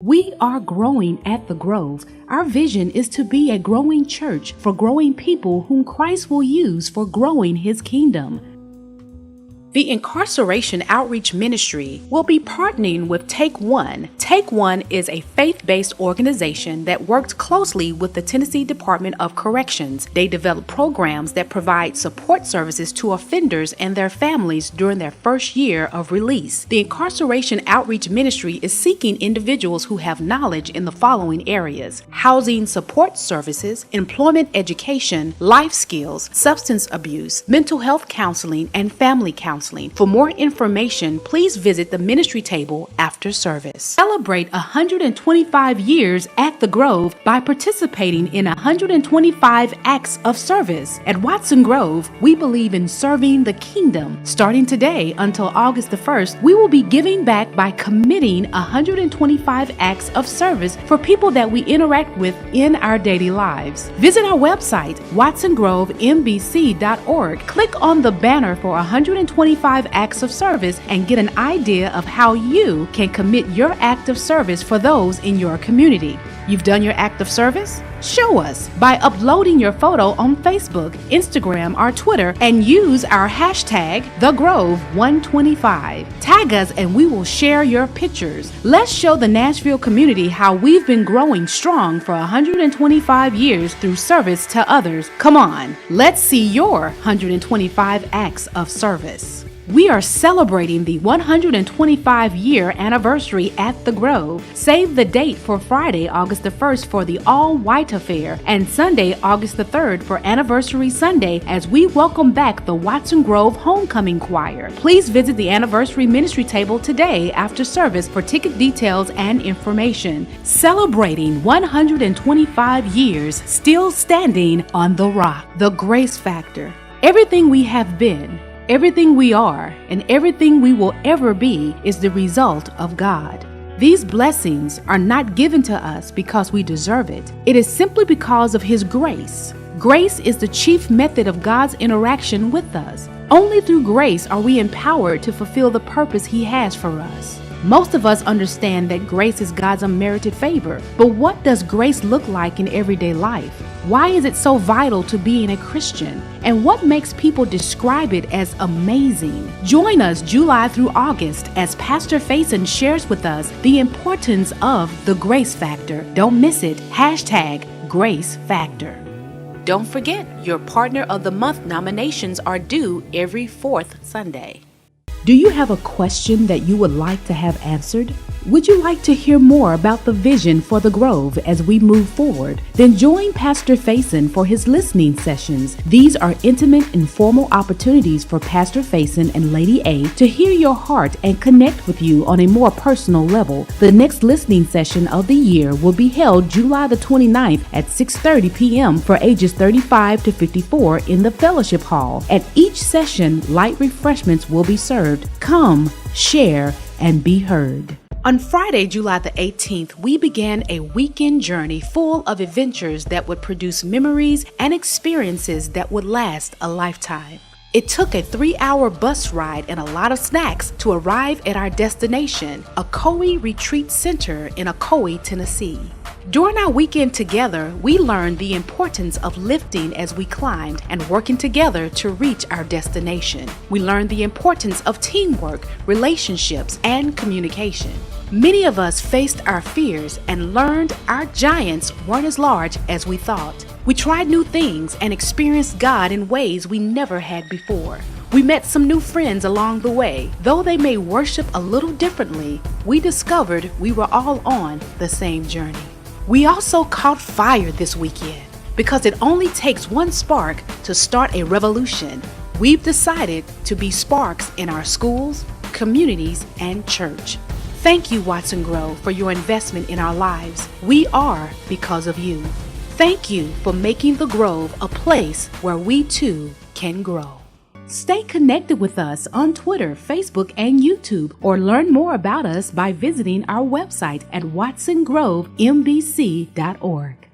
We are growing at the Grove. Our vision is to be a growing church for growing people whom Christ will use for growing his kingdom. The Incarceration Outreach Ministry will be partnering with Take One. Take One is a faith-based organization that works closely with the Tennessee Department of Corrections. They develop programs that provide support services to offenders and their families during their first year of release. The Incarceration Outreach Ministry is seeking individuals who have knowledge in the following areas: housing support services, employment education, life skills, substance abuse, mental health counseling, and family counseling. For more information, please visit the ministry table after service. Celebrate 125 years at the Grove by participating in 125 acts of service. At Watson Grove, we believe in serving the kingdom. Starting today until August the 1st, we will be giving back by committing 125 acts of service for people that we interact with in our daily lives. Visit our website, watsongrovembc.org. Click on the banner for 125 acts of service and get an idea of how you can commit your act of service for those in your community. You've done your act of service? Show us by uploading your photo on Facebook, Instagram, or Twitter and use our hashtag TheGrove125. Tag us and we will share your pictures. Let's show the Nashville community how we've been growing strong for 125 years through service to others. Come on, let's see your 125 acts of service. We are celebrating the 125-year anniversary at the Grove. Save the date for Friday, August the 1st for the All-White Affair and Sunday, August the 3rd for Anniversary Sunday as we welcome back the Watson Grove Homecoming Choir. Please visit the Anniversary Ministry table today after service for ticket details and information. Celebrating 125 years, still standing on the rock. The Grace Factor. Everything we have been, everything we are, and everything we will ever be is the result of God. These blessings are not given to us because we deserve it. It is simply because of His grace. Grace is the chief method of God's interaction with us. Only through grace are we empowered to fulfill the purpose He has for us. Most of us understand that grace is God's unmerited favor, but what does grace look like in everyday life? Why is it so vital to being a Christian? And what makes people describe it as amazing? Join us July through August as Pastor Faison shares with us the importance of the Grace Factor. Don't miss it. Hashtag Grace Factor. Don't forget, your Partner of the Month nominations are due every fourth Sunday. Do you have a question that you would like to have answered? Would you like to hear more about the vision for the Grove as we move forward? Then join Pastor Faison for his listening sessions. These are intimate, informal opportunities for Pastor Faison and Lady A to hear your heart and connect with you on a more personal level. The next listening session of the year will be held July the 29th at 6:30 p.m. for ages 35 to 54 in the Fellowship Hall. At each session, light refreshments will be served. Come, share, and be heard. On Friday, July the 18th, we began a weekend journey full of adventures that would produce memories and experiences that would last a lifetime. It took a 3-hour bus ride and a lot of snacks to arrive at our destination, Ocoee Retreat Center in Ocoee, Tennessee. During our weekend together, we learned the importance of lifting as we climbed and working together to reach our destination. We learned the importance of teamwork, relationships, and communication. Many of us faced our fears and learned our giants weren't as large as we thought. We tried new things and experienced God in ways we never had before. We met some new friends along the way. Though they may worship a little differently, we discovered we were all on the same journey. We also caught fire this weekend because it only takes one spark to start a revolution. We've decided to be sparks in our schools, communities, and church. Thank you, Watson Grove, for your investment in our lives. We are because of you. Thank you for making the Grove a place where we too can grow. Stay connected with us on Twitter, Facebook, and YouTube, or learn more about us by visiting our website at watsongrovembc.org.